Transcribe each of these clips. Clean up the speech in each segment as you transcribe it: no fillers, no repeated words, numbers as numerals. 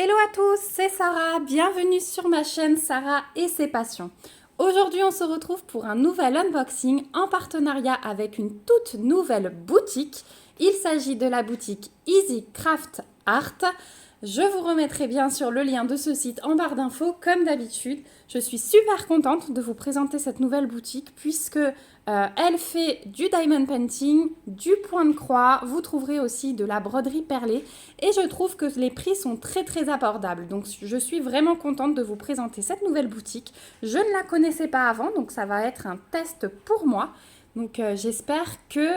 Hello à tous, c'est Sarah, bienvenue sur ma chaîne Sarah et ses passions. Aujourd'hui on se retrouve pour un nouvel unboxing en partenariat avec une toute nouvelle boutique. Il s'agit de la boutique Easy Craft Art. Je vous remettrai bien sûr le lien de ce site en barre d'infos comme d'habitude. Je suis super contente de vous présenter cette nouvelle boutique puisque elle fait du diamond painting, du point de croix. Vous trouverez aussi de la broderie perlée et je trouve que les prix sont très abordables. Donc je suis vraiment contente de vous présenter cette nouvelle boutique. Je ne la connaissais pas avant, donc ça va être un test pour moi. Donc j'espère que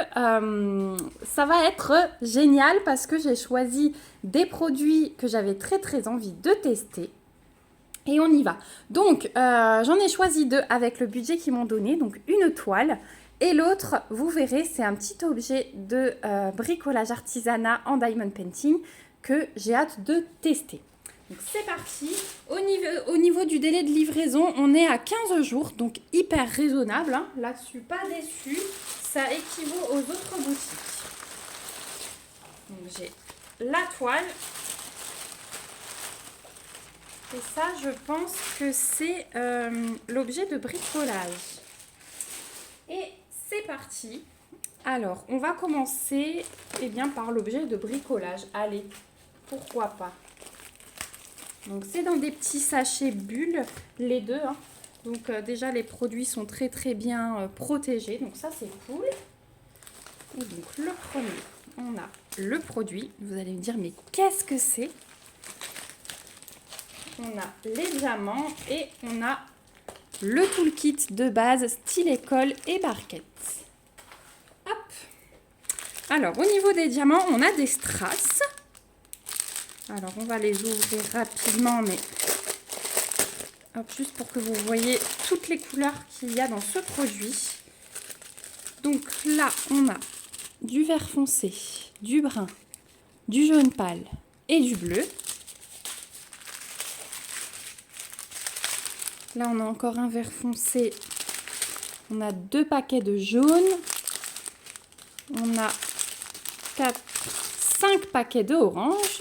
ça va être génial parce que j'ai choisi des produits que j'avais très envie de tester. Et on y va. Donc j'en ai choisi deux avec le budget qu'ils m'ont donné. Donc une toile et l'autre, vous verrez, c'est un petit objet de bricolage artisanat en diamond painting que j'ai hâte de tester. Donc c'est parti. Au niveau du délai de livraison, on est à 15 jours, donc hyper raisonnable. Hein. Là-dessus, pas déçu. Ça équivaut aux autres boutiques. Donc j'ai la toile. Et ça, je pense que c'est l'objet de bricolage. Et c'est parti. Alors, on va commencer par l'objet de bricolage. Allez, pourquoi pas. Donc c'est dans des petits sachets bulles, les deux. Hein. Donc déjà les produits sont très bien protégés. Donc ça c'est cool. Et donc le premier, on a le produit. Vous allez me dire mais qu'est-ce que c'est? On a les diamants et on a le toolkit de base stylet colle et barquette. Hop. Alors au niveau des diamants, on a des strass. Alors, on va les ouvrir rapidement, mais hop, juste pour que vous voyez toutes les couleurs qu'il y a dans ce produit. Donc là, on a du vert foncé, du brun, du jaune pâle et du bleu. Là, on a encore un vert foncé. On a 2 paquets de jaune. On a 5 paquets de orange.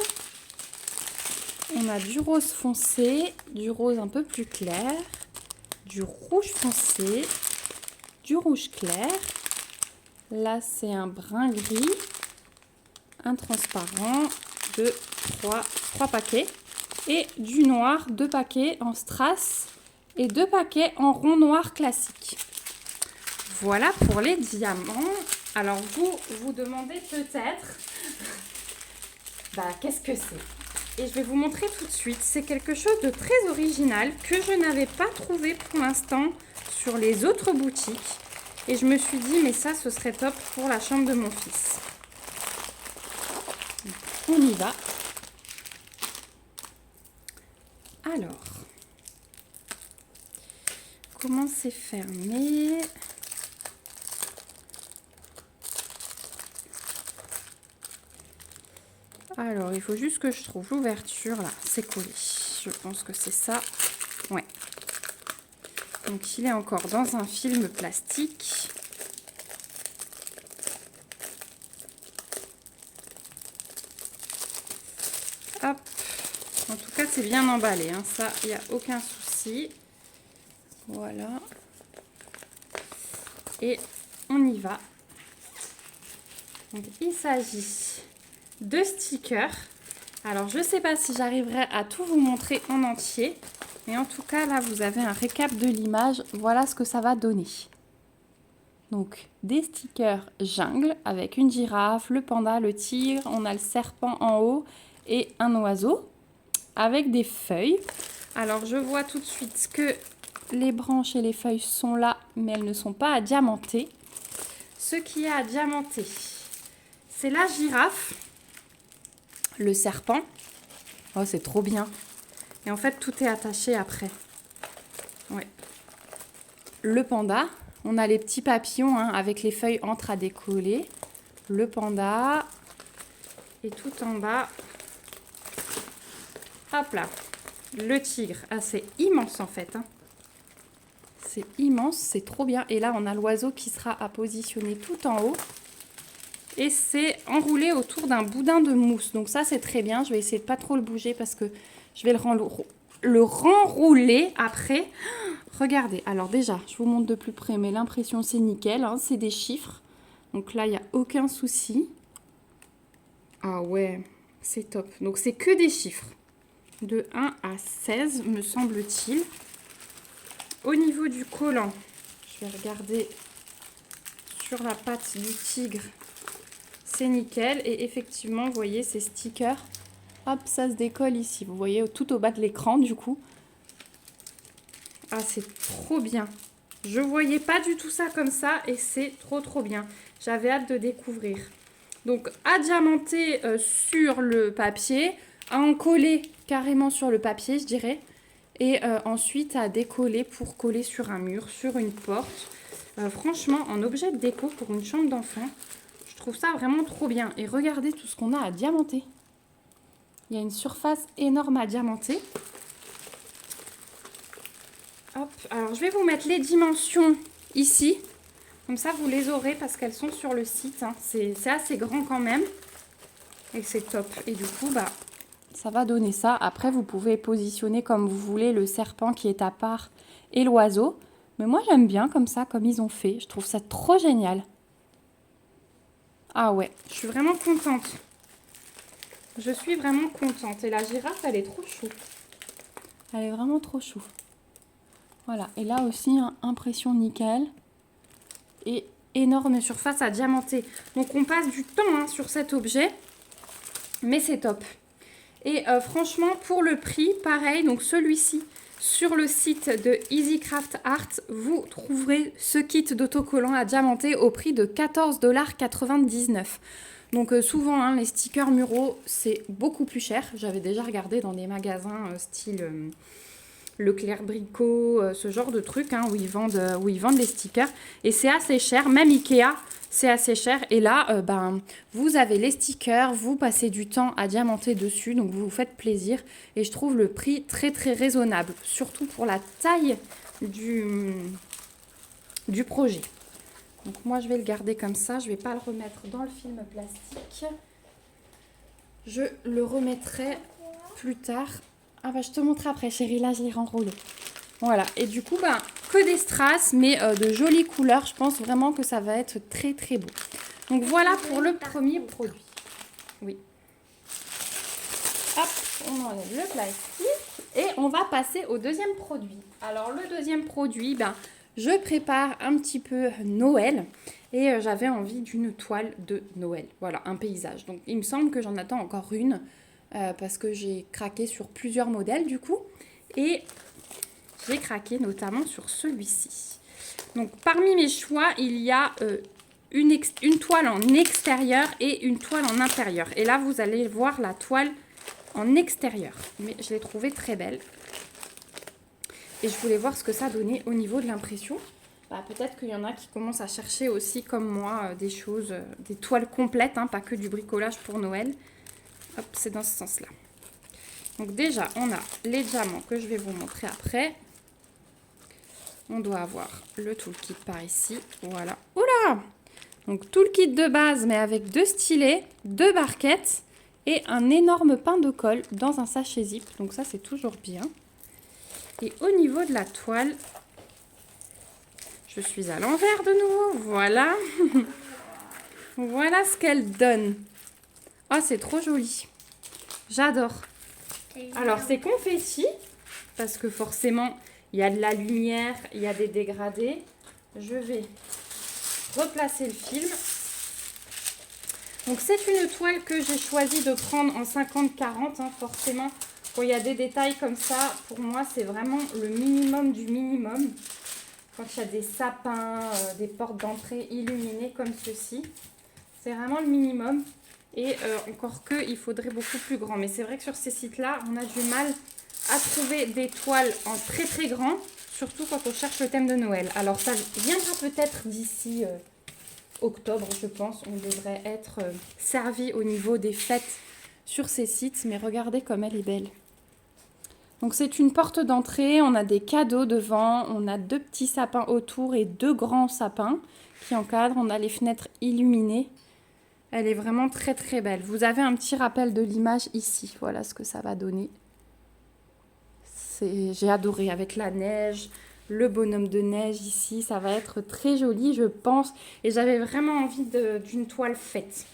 On a du rose foncé, du rose un peu plus clair, du rouge foncé, du rouge clair. Là, c'est un brun gris, un transparent, 3 paquets. Et du noir, 2 paquets en strass et 2 paquets en rond noir classique. Voilà pour les diamants. Alors, vous demandez peut-être, qu'est-ce que c'est ? Et je vais vous montrer tout de suite. C'est quelque chose de très original que je n'avais pas trouvé pour l'instant sur les autres boutiques. Et je me suis dit, mais ça, ce serait top pour la chambre de mon fils. On y va. Alors, comment c'est fermé ? Alors, il faut juste que je trouve l'ouverture, là, c'est collé. Je pense que c'est ça. Ouais. Donc, il est encore dans un film plastique. Hop. En tout cas, c'est bien emballé. Hein. Ça, il n'y a aucun souci. Voilà. Et on y va. Donc, il s'agit de stickers. Alors je ne sais pas si j'arriverai à tout vous montrer en entier, mais en tout cas là vous avez un récap de l'image. Voilà ce que ça va donner. Donc des stickers jungle avec une girafe, le panda, le tigre, on a le serpent en haut et un oiseau avec des feuilles. Alors je vois tout de suite que les branches et les feuilles sont là, mais elles ne sont pas à diamanter. Ce qui est à diamanter, c'est la girafe. Le serpent. Oh, c'est trop bien. Et en fait, tout est attaché après. Ouais. Le panda. On a les petits papillons avec les feuilles entre à décoller. Le panda. Et tout en bas. Hop là. Le tigre. Ah, c'est immense en fait. Hein. C'est immense, c'est trop bien. Et là, on a l'oiseau qui sera à positionner tout en haut. Et c'est enroulé autour d'un boudin de mousse. Donc ça, c'est très bien. Je vais essayer de pas trop le bouger parce que je vais le renrouler après. Regardez. Alors déjà, je vous montre de plus près, mais l'impression, c'est nickel. Hein. C'est des chiffres. Donc là, il n'y a aucun souci. Ah ouais, c'est top. Donc c'est que des chiffres. De 1 à 16, me semble-t-il. Au niveau du collant, je vais regarder sur la patte du tigre. C'est nickel. Et effectivement, vous voyez ces stickers. Hop, ça se décolle ici. Vous voyez tout au bas de l'écran, du coup. Ah, c'est trop bien. Je voyais pas du tout ça comme ça et c'est trop bien. J'avais hâte de découvrir. Donc, à diamanter sur le papier, à en coller carrément sur le papier, je dirais. Et ensuite, à décoller pour coller sur un mur, sur une porte. Franchement, en objet de déco pour une chambre d'enfant, je trouve ça vraiment trop bien. Et regardez tout ce qu'on a à diamanter. Il y a une surface énorme à diamanter. Hop, alors je vais vous mettre les dimensions ici. Comme ça, vous les aurez parce qu'elles sont sur le site. Hein. C'est assez grand quand même. Et c'est top. Et du coup, bah, ça va donner ça. Après, vous pouvez positionner comme vous voulez le serpent qui est à part et l'oiseau. Mais moi, j'aime bien comme ça, comme ils ont fait. Je trouve ça trop génial. Ah ouais, je suis vraiment contente. Je suis vraiment contente. Et la girafe, elle est trop chou. Elle est vraiment trop chou. Voilà. Et là aussi, hein, impression nickel. Et énorme surface à diamanter. Donc, on passe du temps hein, sur cet objet. Mais c'est top. Et franchement, pour le prix, pareil. Donc, celui-ci, sur le site de EasyCraft Art, vous trouverez ce kit d'autocollant à diamanter au prix de 14,99 $. Donc souvent, hein, les stickers muraux, c'est beaucoup plus cher. J'avais déjà regardé dans des magasins style Leclerc Brico, ce genre de trucs, hein, où ils vendent les stickers. Et c'est assez cher, même Ikea, c'est assez cher. Et là, vous avez les stickers, vous passez du temps à diamanter dessus, donc vous vous faites plaisir. Et je trouve le prix très raisonnable, surtout pour la taille du projet. Donc moi, je vais le garder comme ça. Je ne vais pas le remettre dans le film plastique. Je le remettrai plus tard. Ah bah, je te montre après, chérie. Là, je l'ai renroulé. Voilà. Et du coup, que des strass, mais de jolies couleurs. Je pense vraiment que ça va être très beau. Donc voilà pour le premier produit. Oui. Hop, on enlève le plastique. Et on va passer au deuxième produit. Alors, le deuxième produit, je prépare un petit peu Noël et j'avais envie d'une toile de Noël. Voilà, un paysage. Donc, il me semble que j'en attends encore une parce que j'ai craqué sur plusieurs modèles du coup. Et j'ai craqué notamment sur celui-ci. Donc, parmi mes choix, il y a une toile en extérieur et une toile en intérieur. Et là, vous allez voir la toile en extérieur. Mais je l'ai trouvée très belle. Et je voulais voir ce que ça donnait au niveau de l'impression. Peut-être qu'il y en a qui commencent à chercher aussi, comme moi, des choses, des toiles complètes, hein, pas que du bricolage pour Noël. Hop, c'est dans ce sens-là. Donc déjà, on a les diamants que je vais vous montrer après. On doit avoir le toolkit par ici. Voilà. Oula! Donc toolkit de base, mais avec 2 stylets, 2 barquettes et un énorme pain de colle dans un sachet zip. Donc ça, c'est toujours bien. Et au niveau de la toile, je suis à l'envers de nouveau. Voilà. Voilà ce qu'elle donne. Oh, c'est trop joli. J'adore. Alors, c'est confetti, parce que forcément, il y a de la lumière, il y a des dégradés. Je vais replacer le film. Donc, c'est une toile que j'ai choisi de prendre en 50-40, hein, forcément. Quand il y a des détails comme ça, pour moi, c'est vraiment le minimum du minimum. Quand il y a des sapins, des portes d'entrée illuminées comme ceci, c'est vraiment le minimum. Et encore que, il faudrait beaucoup plus grand. Mais c'est vrai que sur ces sites-là, on a du mal à trouver des toiles en très grand, surtout quand on cherche le thème de Noël. Alors, ça viendra peut-être d'ici octobre, je pense. On devrait être servi au niveau des fêtes sur ces sites. Mais regardez comme elle est belle. Donc c'est une porte d'entrée, on a des cadeaux devant, on a 2 petits sapins autour et 2 grands sapins qui encadrent, on a les fenêtres illuminées. Elle est vraiment très très belle. Vous avez un petit rappel de l'image ici. Voilà ce que ça va donner. J'ai adoré avec la neige, le bonhomme de neige ici. Ça va être très joli, je pense. Et j'avais vraiment envie d'une toile faite.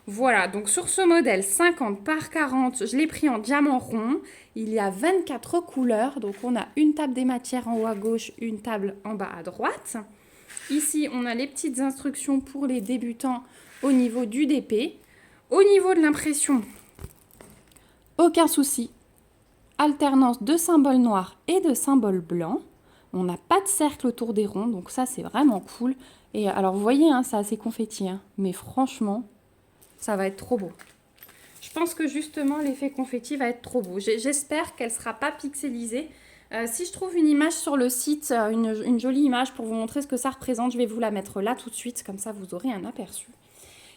Voilà, donc sur ce modèle 50 par 40, je l'ai pris en diamant rond. Il y a 24 couleurs. Donc on a une table des matières en haut à gauche, une table en bas à droite. Ici, on a les petites instructions pour les débutants au niveau du DP. Au niveau de l'impression, aucun souci. Alternance de symboles noirs et de symboles blancs. On n'a pas de cercle autour des ronds, donc ça, c'est vraiment cool. Et alors, vous voyez, hein, c'est assez confetti, hein, mais franchement, ça va être trop beau. Je pense que justement, l'effet confetti va être trop beau. J'espère qu'elle ne sera pas pixelisée. Si je trouve une image sur le site, une jolie image pour vous montrer ce que ça représente, je vais vous la mettre là tout de suite, comme ça vous aurez un aperçu.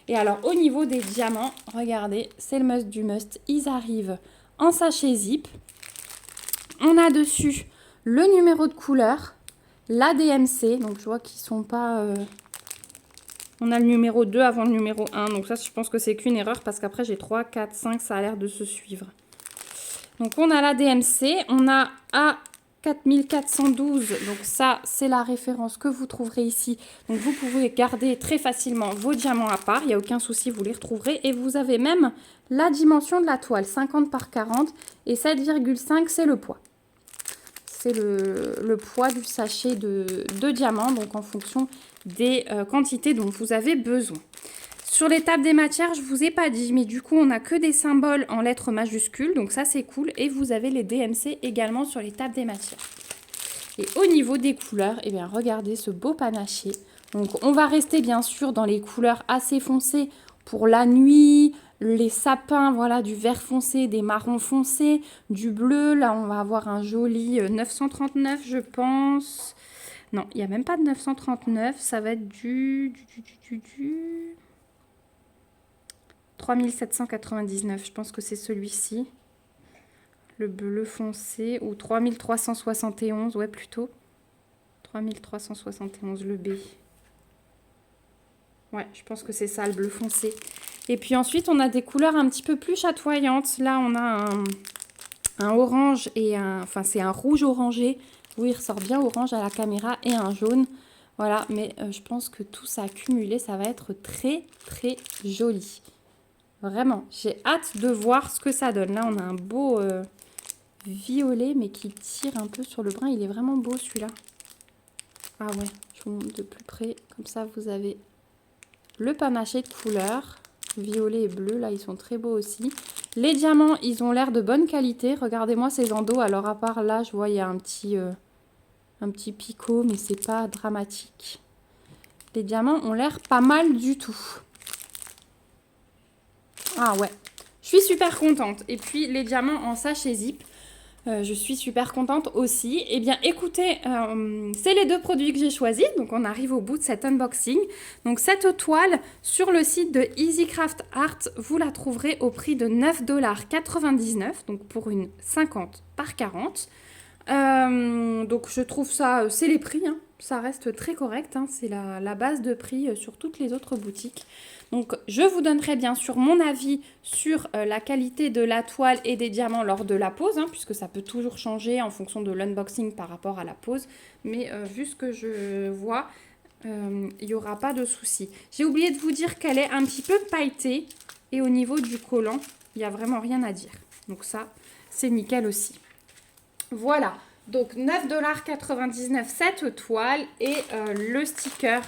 Et alors au niveau des diamants, regardez, c'est le must du must, ils arrivent en sachet zip. On a dessus le numéro de couleur, la DMC, donc je vois qu'ils sont pas... On a le numéro 2 avant le numéro 1, donc ça je pense que c'est qu'une erreur parce qu'après j'ai 3, 4, 5, ça a l'air de se suivre. Donc on a la DMC, on a A4412, donc ça c'est la référence que vous trouverez ici. Donc vous pouvez garder très facilement vos diamants à part, il n'y a aucun souci, vous les retrouverez. Et vous avez même la dimension de la toile, 50 par 40 et 7,5 c'est le poids. C'est le poids du sachet de diamants, donc en fonction des quantités dont vous avez besoin. Sur les tables des matières, je ne vous ai pas dit, mais du coup, on n'a que des symboles en lettres majuscules. Donc ça, c'est cool. Et vous avez les DMC également sur les tables des matières. Et au niveau des couleurs, eh bien, regardez ce beau panaché. Donc, on va rester bien sûr dans les couleurs assez foncées pour la nuit, les sapins, voilà, du vert foncé, des marrons foncés, du bleu. Là, on va avoir un joli 939, je pense. Non, il n'y a même pas de 939. Ça va être du 3799, je pense que c'est celui-ci. Le bleu foncé, ou 3371, ouais plutôt. 3371, le B. Ouais, je pense que c'est ça, le bleu foncé. Et puis ensuite, on a des couleurs un petit peu plus chatoyantes. Là, on a un orange et un... Enfin, c'est un rouge orangé. Oui, il ressort bien orange à la caméra et un jaune. Voilà, mais je pense que tout ça accumulé, ça va être très, très joli. Vraiment, j'ai hâte de voir ce que ça donne. Là, on a un beau violet, mais qui tire un peu sur le brun. Il est vraiment beau, celui-là. Ah ouais, je vous montre de plus près. Comme ça, vous avez le panaché de couleurs. Violet et bleu, là, ils sont très beaux aussi. Les diamants, ils ont l'air de bonne qualité. Regardez-moi ces endos. Alors, à part là, je vois, il y a un petit picot, mais c'est pas dramatique. Les diamants ont l'air pas mal du tout. Ah ouais, je suis super contente. Et puis les diamants en sachet zip, je suis super contente aussi. Eh bien écoutez, c'est les deux produits que j'ai choisis. Donc on arrive au bout de cet unboxing. Donc cette toile sur le site de EasyCraft Art, vous la trouverez au prix de 9,99 $. Donc pour une 50 par 40. Donc je trouve ça, c'est les prix, hein. Ça reste très correct, hein. C'est la base de prix sur toutes les autres boutiques. Donc je vous donnerai bien sûr mon avis sur la qualité de la toile et des diamants lors de la pose, hein, puisque ça peut toujours changer en fonction de l'unboxing par rapport à la pose. Mais vu ce que je vois, il n'y aura pas de souci. J'ai oublié de vous dire qu'elle est un petit peu pailletée et au niveau du collant, il n'y a vraiment rien à dire. Donc ça, c'est nickel aussi. Voilà, donc 9,99 $ cette toile et le sticker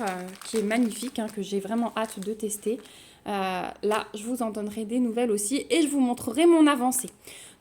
qui est magnifique, hein, que j'ai vraiment hâte de tester. Là, je vous en donnerai des nouvelles aussi et je vous montrerai mon avancée.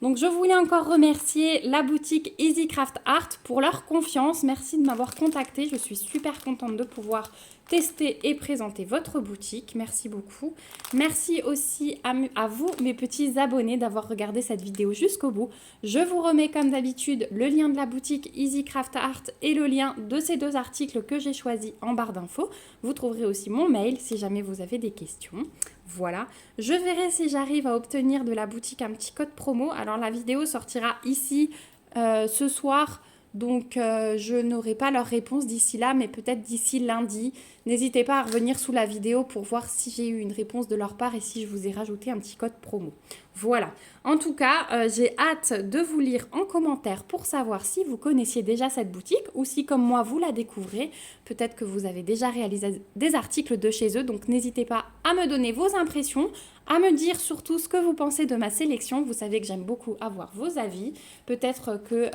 Donc, je voulais encore remercier la boutique EasyCraft Art pour leur confiance. Merci de m'avoir contactée. Je suis super contente de pouvoir tester et présenter votre boutique. Merci beaucoup. Merci aussi à vous, mes petits abonnés, d'avoir regardé cette vidéo jusqu'au bout. Je vous remets comme d'habitude le lien de la boutique EasyCraft Art et le lien de ces deux articles que j'ai choisis en barre d'infos. Vous trouverez aussi mon mail si jamais vous avez des questions. Voilà, je verrai si j'arrive à obtenir de la boutique un petit code promo. Alors la vidéo sortira ici ce soir, Donc, je n'aurai pas leur réponse d'ici là, mais peut-être d'ici lundi. N'hésitez pas à revenir sous la vidéo pour voir si j'ai eu une réponse de leur part et si je vous ai rajouté un petit code promo. Voilà. En tout cas, j'ai hâte de vous lire en commentaire pour savoir si vous connaissiez déjà cette boutique ou si, comme moi, vous la découvrez. Peut-être que vous avez déjà réalisé des articles de chez eux. Donc, n'hésitez pas à me donner vos impressions, à me dire surtout ce que vous pensez de ma sélection. Vous savez que j'aime beaucoup avoir vos avis. Peut-être que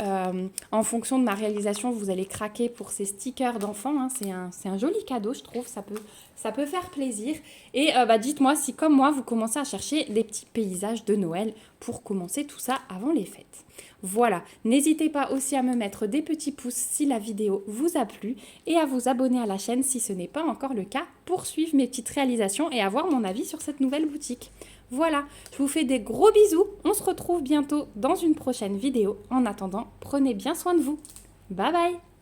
en fonction de ma réalisation, vous allez craquer pour ces stickers d'enfants. Hein. C'est un joli cadeau, je trouve. Ça peut faire plaisir. Et dites-moi si, comme moi, vous commencez à chercher des petits paysages de Noël pour commencer tout ça avant les fêtes. Voilà, n'hésitez pas aussi à me mettre des petits pouces si la vidéo vous a plu et à vous abonner à la chaîne si ce n'est pas encore le cas pour suivre mes petites réalisations et avoir mon avis sur cette nouvelle boutique. Voilà, je vous fais des gros bisous, on se retrouve bientôt dans une prochaine vidéo. En attendant, prenez bien soin de vous. Bye bye!